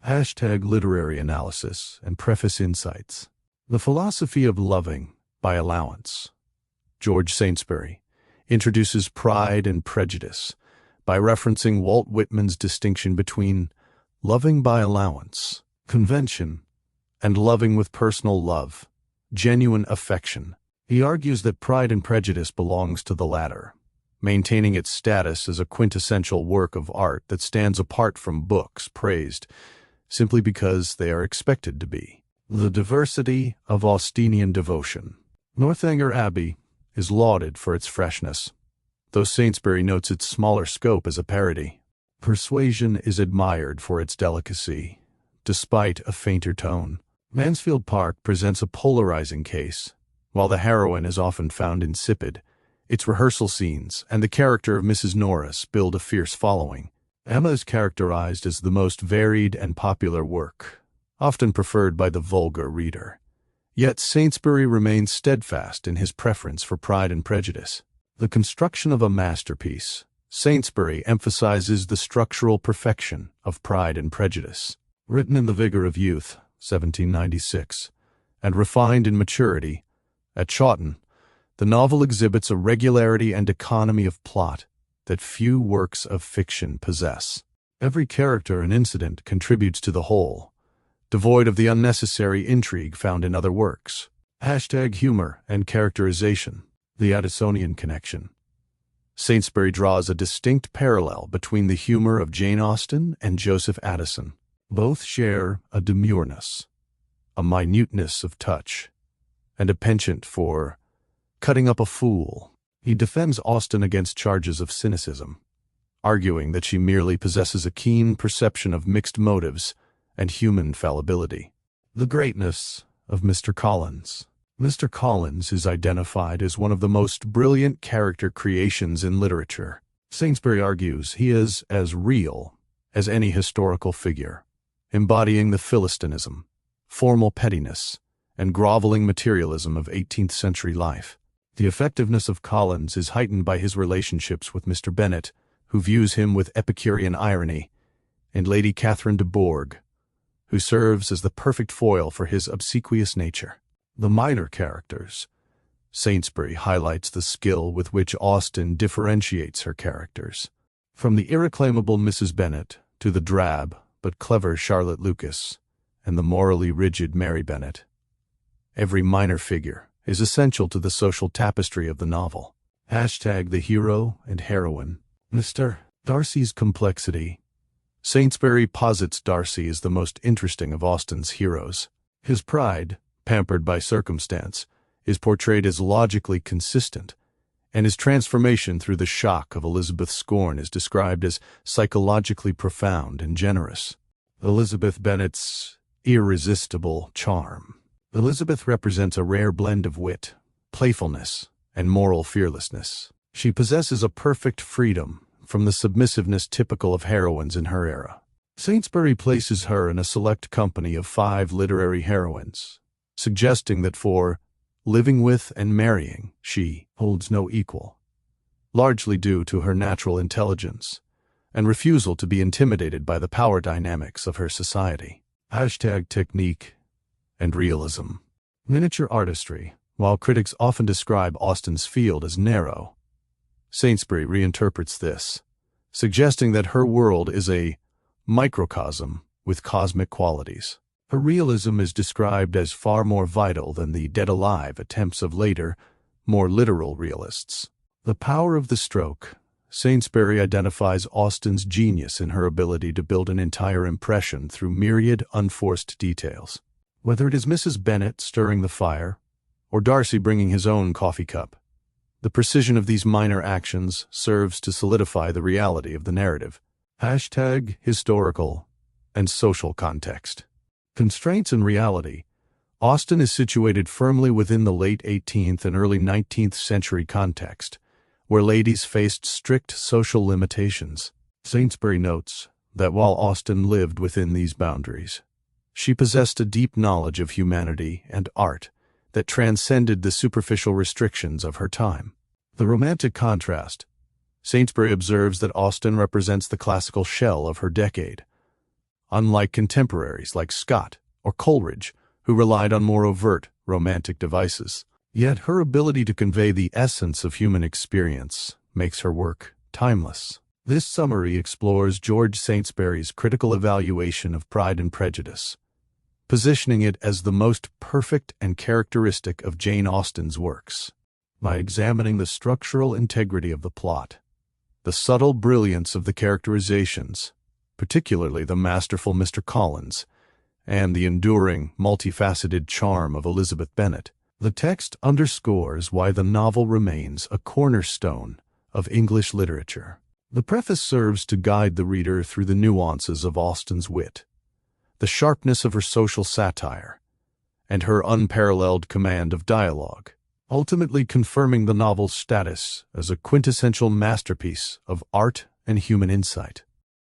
Literary analysis and preface insights. The Philosophy of Loving by Allowance. George Saintsbury introduces Pride and Prejudice by referencing Walt Whitman's distinction between loving by allowance, convention, and loving with personal love, genuine affection. He argues that Pride and Prejudice belongs to the latter, maintaining its status as a quintessential work of art that stands apart from books praised simply because they are expected to be. The diversity of Austenian devotion. Northanger Abbey is lauded for its freshness, though Saintsbury notes its smaller scope as a parody. Persuasion is admired for its delicacy, despite a fainter tone. Mansfield Park presents a polarizing case. While the heroine is often found insipid, its rehearsal scenes and the character of Mrs. Norris build a fierce following. Emma is characterized as the most varied and popular work, often preferred by the vulgar reader. Yet Saintsbury remains steadfast in his preference for Pride and Prejudice. The construction of a masterpiece. Saintsbury emphasizes the structural perfection of Pride and Prejudice. Written in the vigor of youth, 1796, and refined in maturity, at Chawton, the novel exhibits a regularity and economy of plot that few works of fiction possess. Every character and incident contributes to the whole, devoid of the unnecessary intrigue found in other works. Humor and characterization. The Addisonian connection. Saintsbury draws a distinct parallel between the humor of Jane Austen and Joseph Addison. Both share a demureness, a minuteness of touch, and a penchant for cutting up a fool. He defends Austen against charges of cynicism, arguing that she merely possesses a keen perception of mixed motives and human fallibility. The greatness of Mr. Collins. Mr. Collins is identified as one of the most brilliant character creations in literature. Saintsbury argues he is as real as any historical figure, embodying the Philistinism, formal pettiness, and groveling materialism of 18th century life. The effectiveness of Collins is heightened by his relationships with Mr. Bennet, who views him with Epicurean irony, and Lady Catherine de Bourgh, who serves as the perfect foil for his obsequious nature. The minor characters. Saintsbury highlights the skill with which Austen differentiates her characters. From the irreclaimable Mrs. Bennet to the drab but clever Charlotte Lucas and the morally rigid Mary Bennet, every minor figure is essential to the social tapestry of the novel. The hero and heroine. Mr. Darcy's complexity. Saintsbury posits Darcy as the most interesting of Austen's heroes. His pride, pampered by circumstance, is portrayed as logically consistent, and his transformation through the shock of Elizabeth's scorn is described as psychologically profound and generous. Elizabeth Bennet's irresistible charm. Elizabeth represents a rare blend of wit, playfulness, and moral fearlessness. She possesses a perfect freedom from the submissiveness typical of heroines in her era. Saintsbury places her in a select company of 5 literary heroines, suggesting that for living with and marrying, she holds no equal, largely due to her natural intelligence and refusal to be intimidated by the power dynamics of her society. Technique and realism. Miniature artistry. While critics often describe Austen's field as narrow, Saintsbury reinterprets this, suggesting that her world is a microcosm with cosmic qualities. Her realism is described as far more vital than the dead-alive attempts of later, more literal realists. The power of the stroke. Saintsbury identifies Austen's genius in her ability to build an entire impression through myriad unforced details. Whether it is Mrs. Bennet stirring the fire, or Darcy bringing his own coffee cup, the precision of these minor actions serves to solidify the reality of the narrative. Historical and social context. Constraints and reality. Austen is situated firmly within the late 18th and early 19th century context, where ladies faced strict social limitations. Saintsbury notes that while Austen lived within these boundaries, she possessed a deep knowledge of humanity and art that transcended the superficial restrictions of her time. The romantic contrast. Saintsbury observes that Austen represents the classical shell of her decade, unlike contemporaries like Scott or Coleridge, who relied on more overt, romantic devices. Yet her ability to convey the essence of human experience makes her work timeless. This summary explores George Saintsbury's critical evaluation of Pride and Prejudice, positioning it as the most perfect and characteristic of Jane Austen's works. By examining the structural integrity of the plot, the subtle brilliance of the characterizations, particularly the masterful Mr. Collins, and the enduring, multifaceted charm of Elizabeth Bennet, the text underscores why the novel remains a cornerstone of English literature. The preface serves to guide the reader through the nuances of Austen's wit, the sharpness of her social satire, and her unparalleled command of dialogue, ultimately confirming the novel's status as a quintessential masterpiece of art and human insight.